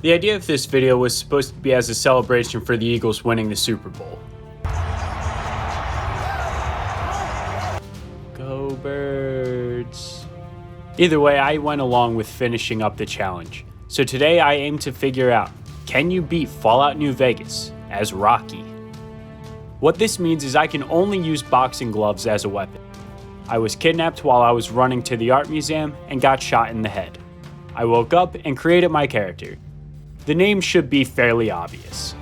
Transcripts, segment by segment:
The idea of this video was supposed to be as a celebration for the Eagles winning the Super Bowl. Go Birds. Either way, I went along with finishing up the challenge. So today I aim to figure out, can you beat Fallout New Vegas as Rocky? What this means is I can only use boxing gloves as a weapon. I was kidnapped while I was running to the art museum and got shot in the head. I woke up and created my character. The name should be fairly obvious.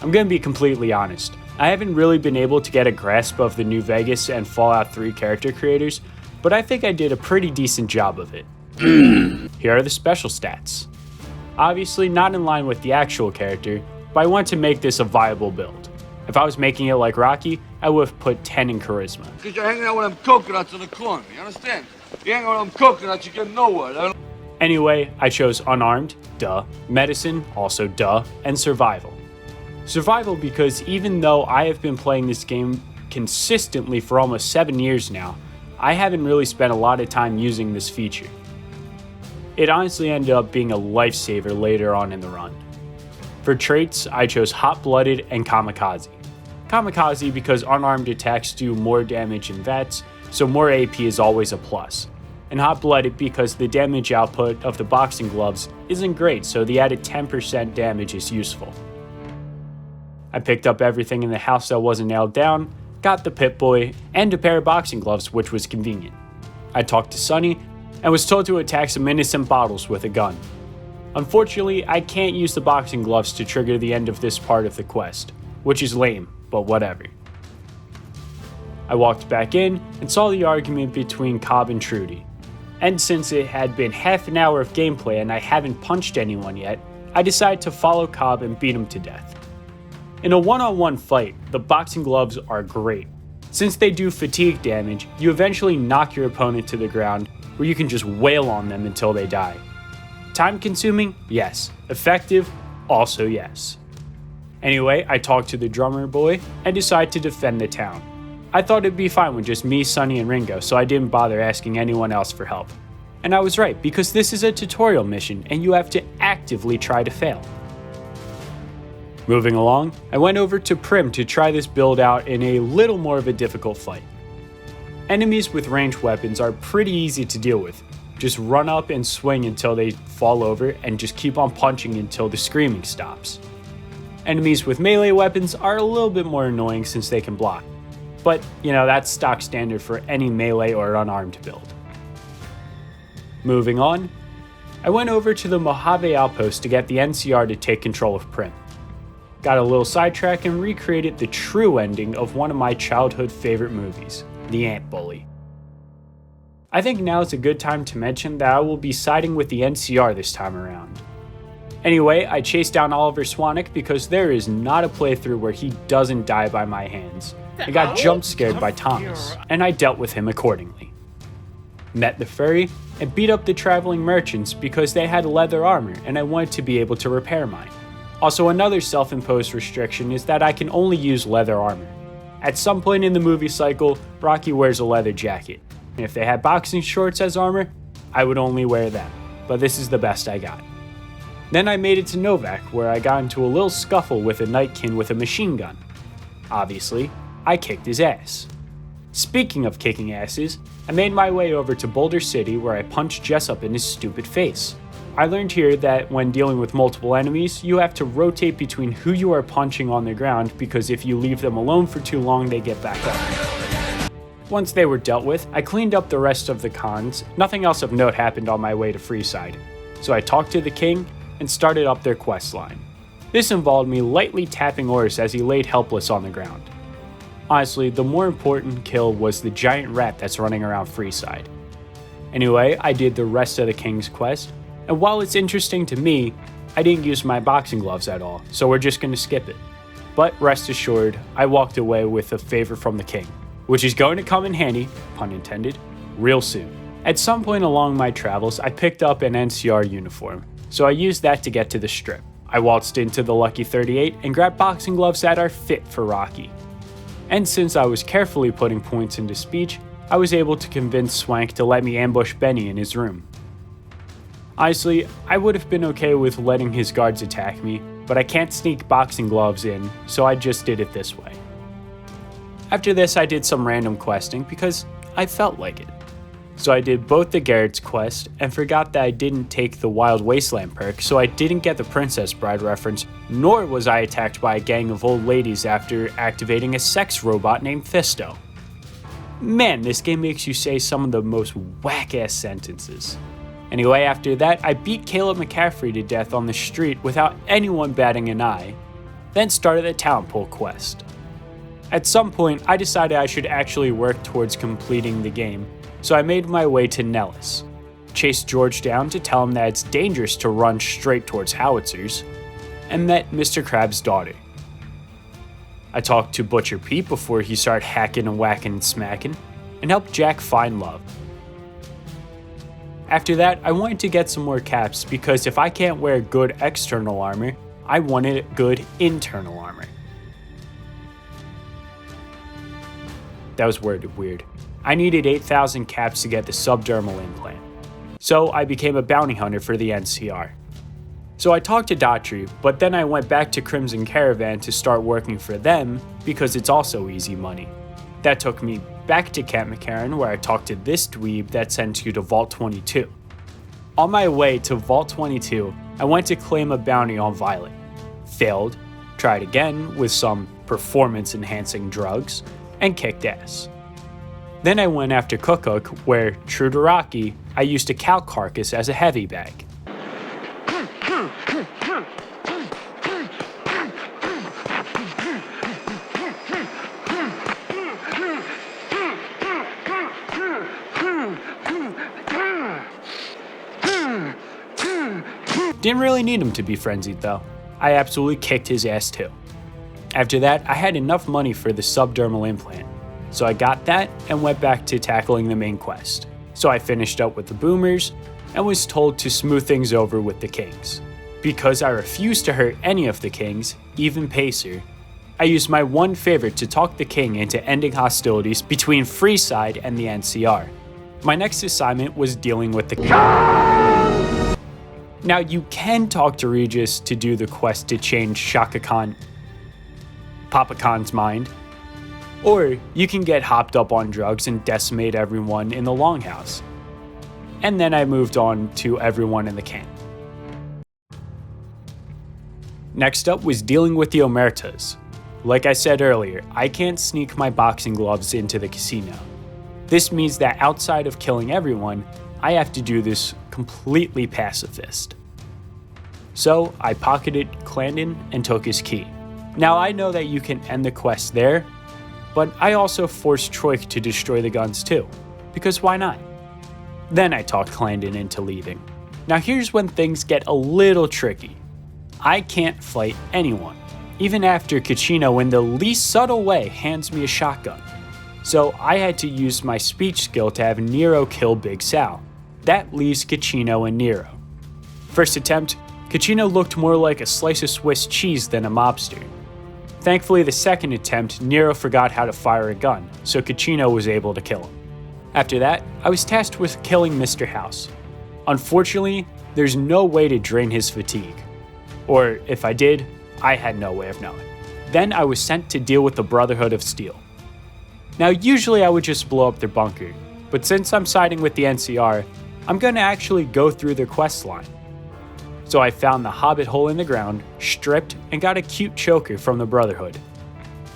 I'm gonna be completely honest. I haven't really been able to get a grasp of the New Vegas and Fallout 3 character creators, but I think I did a pretty decent job of it. Here are the special stats. Obviously not in line with the actual character, but I want to make this a viable build. If I was making it like Rocky, I would have put 10 in charisma. Because you're hanging out with them coconuts in the corner, you understand? You hang out with them coconuts, you get nowhere. Anyway, I chose unarmed, duh, medicine, also duh, and survival. Survival because even though I have been playing this game consistently for almost 7 years now, I haven't really spent a lot of time using this feature. It honestly ended up being a lifesaver later on in the run. For traits, I chose hot-blooded and kamikaze. Kamikaze because unarmed attacks do more damage in VATS, so more AP is always a plus. And hot-blooded because the damage output of the boxing gloves isn't great, so the added 10% damage is useful. I picked up everything in the house that wasn't nailed down, got the Pip-Boy, and a pair of boxing gloves, which was convenient. I talked to Sonny, and was told to attack some innocent bottles with a gun. Unfortunately, I can't use the boxing gloves to trigger the end of this part of the quest, which is lame, but whatever. I walked back in and saw the argument between Cobb and Trudy. And since it had been half an hour of gameplay and I haven't punched anyone yet, I decided to follow Cobb and beat him to death. In a one-on-one fight, the boxing gloves are great. Since they do fatigue damage, you eventually knock your opponent to the ground, where you can just wail on them until they die. Time consuming? Yes. Effective? Also yes. Anyway, I talked to the drummer boy and decided to defend the town. I thought it'd be fine with just me, Sonny, and Ringo, so I didn't bother asking anyone else for help. And I was right, because this is a tutorial mission and you have to actively try to fail. Moving along, I went over to Prim to try this build out in a little more of a difficult fight. Enemies with ranged weapons are pretty easy to deal with. Just run up and swing until they fall over and just keep on punching until the screaming stops. Enemies with melee weapons are a little bit more annoying since they can block. But, that's stock standard for any melee or unarmed build. Moving on, I went over to the Mojave outpost to get the NCR to take control of Prim. Got a little sidetrack and recreated the true ending of one of my childhood favorite movies, The Ant Bully. I think now is a good time to mention that I will be siding with the NCR this time around. Anyway, I chased down Oliver Swanek because there is not a playthrough where he doesn't die by my hands. I got jump scared by Thomas, and I dealt with him accordingly. Met the ferry, and beat up the traveling merchants because they had leather armor and I wanted to be able to repair mine. Also, another self-imposed restriction is that I can only use leather armor. At some point in the movie cycle, Rocky wears a leather jacket. And if they had boxing shorts as armor, I would only wear them, but this is the best I got. Then I made it to Novak, where I got into a little scuffle with a Nightkin with a machine gun. Obviously, I kicked his ass. Speaking of kicking asses, I made my way over to Boulder City where I punched Jessup in his stupid face. I learned here that when dealing with multiple enemies, you have to rotate between who you are punching on the ground because if you leave them alone for too long, they get back up. Once they were dealt with, I cleaned up the rest of the cons. Nothing else of note happened on my way to Freeside. So I talked to the king and started up their quest line. This involved me lightly tapping Oris as he laid helpless on the ground. Honestly, the more important kill was the giant rat that's running around Freeside. Anyway, I did the rest of the king's quest, and while it's interesting to me, I didn't use my boxing gloves at all, so we're just gonna skip it. But rest assured, I walked away with a favor from the king, which is going to come in handy, pun intended, real soon. At some point along my travels, I picked up an NCR uniform, so I used that to get to the strip. I waltzed into the Lucky 38 and grabbed boxing gloves that are fit for Rocky. And since I was carefully putting points into speech, I was able to convince Swank to let me ambush Benny in his room. Honestly, I would have been okay with letting his guards attack me, but I can't sneak boxing gloves in, so I just did it this way. After this, I did some random questing because I felt like it. So I did both the Garrett's quest and forgot that I didn't take the Wild Wasteland perk, so I didn't get the Princess Bride reference, nor was I attacked by a gang of old ladies after activating a sex robot named Fisto. Man, this game makes you say some of the most whack-ass sentences. Anyway, after that, I beat Caleb McCaffrey to death on the street without anyone batting an eye, then started the talent pool quest. At some point, I decided I should actually work towards completing the game, so I made my way to Nellis, chased George down to tell him that it's dangerous to run straight towards howitzers, and met Mr. Krabs' daughter. I talked to Butcher Pete before he started hacking and whacking and smacking, and helped Jack find love. After that, I wanted to get some more caps because if I can't wear good external armor, I wanted good internal armor. That was worded weird. I needed 8,000 caps to get the subdermal implant, so I became a bounty hunter for the NCR. So I talked to Daughtry, but then I went back to Crimson Caravan to start working for them because it's also easy money. That took me back to Camp McCarran where I talked to this dweeb that sends you to Vault 22. On my way to Vault 22, I went to claim a bounty on Violet. Failed, tried again with some performance-enhancing drugs, and kicked ass. Then I went after Cook, where, true to Rocky, I used a cow carcass as a heavy bag. Didn't really need him to be frenzied though. I absolutely kicked his ass too. After that, I had enough money for the subdermal implant, so I got that and went back to tackling the main quest. So I finished up with the boomers and was told to smooth things over with the kings. Because I refused to hurt any of the kings, even Pacer, I used my one favorite to talk the king into ending hostilities between Freeside and the NCR. My next assignment was dealing with the king. Now you can talk to Regis to do the quest to change Papa Khan's mind, or you can get hopped up on drugs and decimate everyone in the Longhouse. And then I moved on to everyone in the camp. Next up was dealing with the Omertas. Like I said earlier, I can't sneak my boxing gloves into the casino. This means that outside of killing everyone, I have to do this completely pacifist. So I pocketed Clandon and took his key. Now I know that you can end the quest there, but I also forced Troik to destroy the guns too, because why not? Then I talked Clandon into leaving. Now here's when things get a little tricky. I can't fight anyone, even after Caccino in the least subtle way hands me a shotgun. So I had to use my speech skill to have Nero kill Big Sal. That leaves Caccino and Nero. First attempt, Caccino looked more like a slice of Swiss cheese than a mobster. Thankfully, the second attempt, Nero forgot how to fire a gun, so Caccino was able to kill him. After that, I was tasked with killing Mr. House. Unfortunately, there's no way to drain his fatigue. Or if I did, I had no way of knowing. Then I was sent to deal with the Brotherhood of Steel. Now usually I would just blow up their bunker, but since I'm siding with the NCR, I'm gonna actually go through their quest line. So I found the Hobbit hole in the ground, stripped, and got a cute choker from the Brotherhood.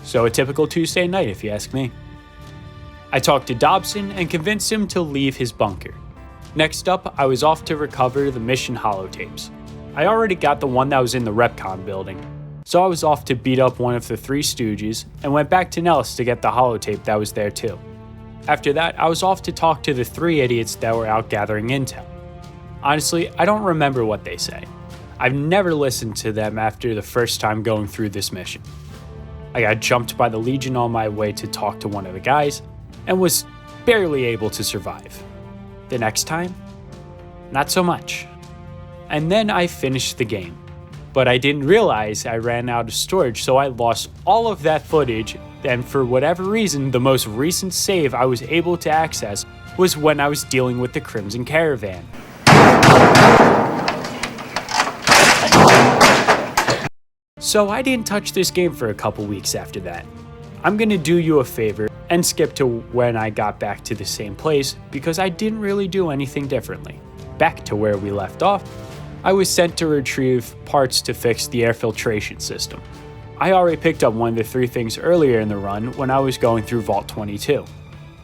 So a typical Tuesday night if you ask me. I talked to Dobson and convinced him to leave his bunker. Next up, I was off to recover the mission holotapes. I already got the one that was in the Repcon building, so I was off to beat up one of the Three Stooges and went back to Nellis to get the holotape that was there too. After that, I was off to talk to the three idiots that were out gathering intel. Honestly, I don't remember what they say. I've never listened to them after the first time going through this mission. I got jumped by the Legion on my way to talk to one of the guys, and was barely able to survive. The next time, not so much. And then I finished the game. But I didn't realize I ran out of storage, so I lost all of that footage, and for whatever reason, the most recent save I was able to access was when I was dealing with the Crimson Caravan. So I didn't touch this game for a couple weeks after that. I'm gonna do you a favor and skip to when I got back to the same place because I didn't really do anything differently. Back to where we left off, I was sent to retrieve parts to fix the air filtration system. I already picked up one of the 3 things earlier in the run when I was going through Vault 22.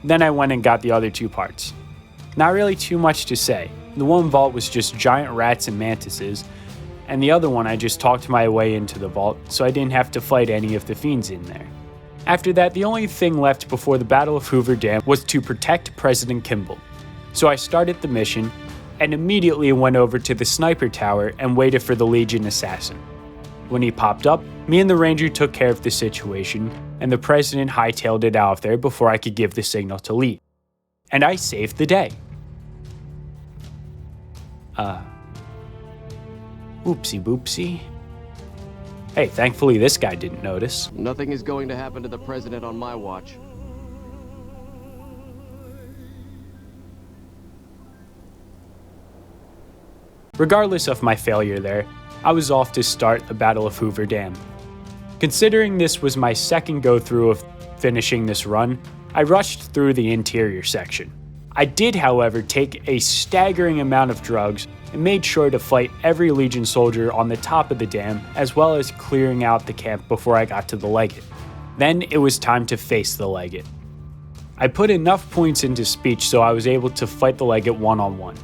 Then I went and got the other 2 parts. Not really too much to say. The one vault was just giant rats and mantises, and the other one I just talked my way into the vault so I didn't have to fight any of the fiends in there. After that, the only thing left before the Battle of Hoover Dam was to protect President Kimball. So I started the mission and immediately went over to the sniper tower and waited for the Legion assassin. When he popped up, me and the Ranger took care of the situation, and the President hightailed it out of there before I could give the signal to leave. And I saved the day. Oopsie boopsie. Hey, thankfully this guy didn't notice. Nothing is going to happen to the president on my watch. Regardless of my failure there, I was off to start the Battle of Hoover Dam. Considering this was my second go-through of finishing this run, I rushed through the interior section. I did, however, take a staggering amount of drugs and made sure to fight every Legion soldier on the top of the dam, as well as clearing out the camp before I got to the Legate. Then it was time to face the Legate. I put enough points into speech so I was able to fight the Legate one-on-one.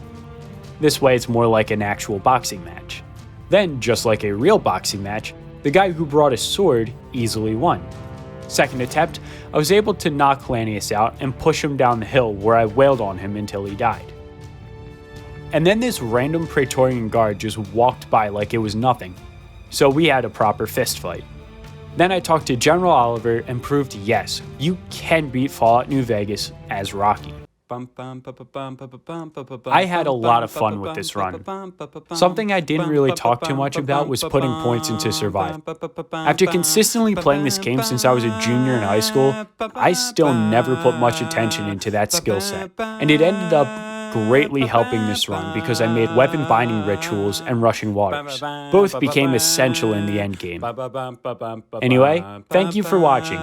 This way it's more like an actual boxing match. Then, just like a real boxing match, the guy who brought a sword easily won. Second attempt, I was able to knock Lanius out and push him down the hill where I wailed on him until he died. And then this random Praetorian guard just walked by like it was nothing, so we had a proper fist fight. Then I talked to General Oliver and proved yes, you can beat Fallout New Vegas as Rocky. I had a lot of fun with this run. Something I didn't really talk too much about was putting points into Survive. After consistently playing this game since I was a junior in high school, I still never put much attention into that skill set, and it ended up greatly helping this run because I made weapon binding rituals and rushing waters. Both became essential in the endgame. Anyway, thank you for watching.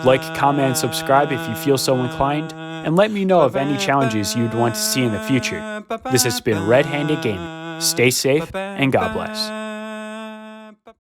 Like, comment, and subscribe if you feel so inclined, and let me know of any challenges you'd want to see in the future. This has been Red Handed Gaming. Stay safe, and God bless.